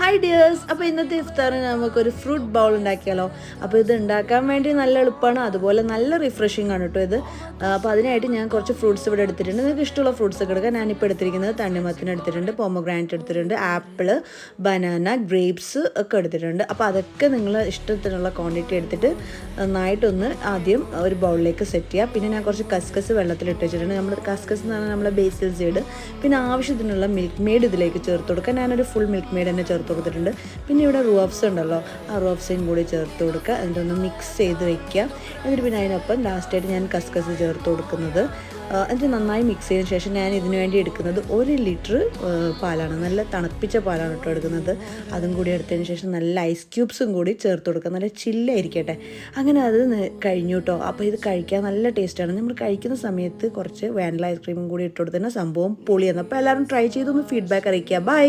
Hi dears, അപ്പോൾ ഇന്നത്തെ ഇഫ്താറിന് നമുക്കൊരു ഫ്രൂട്ട് ബൗൾ ഉണ്ടാക്കിയാലോ. അപ്പോൾ ഇത് ഉണ്ടാക്കാൻ വേണ്ടി നല്ല എളുപ്പമാണ്, അതുപോലെ നല്ല റിഫ്രഷിംഗ് ആണ് കേട്ടോ ഇത്. അപ്പോൾ അതിനായിട്ട് ഞാൻ കുറച്ച് ഫ്രൂട്ട്സ് ഇവിടെ എടുത്തിട്ടുണ്ട്. നിങ്ങൾക്ക് ഇഷ്ടമുള്ള ഫ്രൂട്ട്സ് ഒക്കെ എടുക്കാം. ഞാനിപ്പോൾ എടുത്തിരിക്കുന്നത് തണ്ണിമത്തൻ എടുത്തിട്ടുണ്ട്, പോമഗ്രാനൈറ്റ് എടുത്തിട്ടുണ്ട്, ആപ്പിള്, ബനാന, ഗ്രേപ്സ് ഒക്കെ എടുത്തിട്ടുണ്ട്. അപ്പോൾ അതൊക്കെ നിങ്ങൾ ഇഷ്ടത്തിനുള്ള ക്വാണ്ടിറ്റി എടുത്തിട്ട് നന്നായിട്ടൊന്ന് ആദ്യം ഒരു ബൗളിലേക്ക് സെറ്റ് ചെയ്യുക. പിന്നെ ഞാൻ കുറച്ച് കസ്കസ് വെള്ളത്തിലിട്ട് വെച്ചിട്ടുണ്ട്. നമ്മൾ കസ്കസ് എന്ന് പറഞ്ഞാൽ നമ്മളെ ബേസിൽ സീഡ്. പിന്നെ ആവശ്യത്തിനുള്ള മിൽക്ക് മെയ്ഡ് ഇതിലേക്ക് ചേർത്ത് കൊടുക്കുക. ഞാനൊരു ഫുൾ മിൽക്ക് മെയ്ഡ് തന്നെ ചേർത്ത് കൊടുത്തിട്ടുണ്ട്. പിന്നെ ഇവിടെ റൂഅഫ്സ ഉണ്ടല്ലോ, ആ റൂഅഫ്സയും കൂടി ചേർത്ത് കൊടുക്കുക. എന്നിട്ടൊന്ന് മിക്സ് ചെയ്ത് വെക്കുക. എന്നിട്ട് പിന്നെ അതിനൊപ്പം ലാസ്റ്റായിട്ട് ഞാൻ കസ്കസ് ചേർത്ത് കൊടുക്കുന്നത്. എന്നിട്ട് നന്നായി മിക്സ് ചെയ്തതിന് ശേഷം ഞാൻ ഇതിനു വേണ്ടി എടുക്കുന്നത് 1 ലിറ്റർ പാലാണ്. നല്ല തണുപ്പിച്ച പാലാണ് കേട്ടോ എടുക്കുന്നത്. അതും കൂടി എടുത്തതിന് ശേഷം നല്ല ഐസ് ക്യൂബ്സും കൂടി ചേർത്ത് കൊടുക്കുക. നല്ല ചില്ലായിരിക്കട്ടെ. അങ്ങനെ അത് കഴിഞ്ഞു കേട്ടോ. അപ്പോൾ ഇത് കഴിക്കാൻ നല്ല ടേസ്റ്റാണ്. നമ്മൾ കഴിക്കുന്ന സമയത്ത് കുറച്ച് വാനില ഐസ്ക്രീമും കൂടി ഇട്ട് കൊടുത്തതിന് സംഭവം പൊളിയാണ്. അപ്പോൾ എല്ലാവരും ട്രൈ ചെയ്തൊന്ന് ഫീഡ്ബാക്ക് അറിയിക്കുക. ബൈ.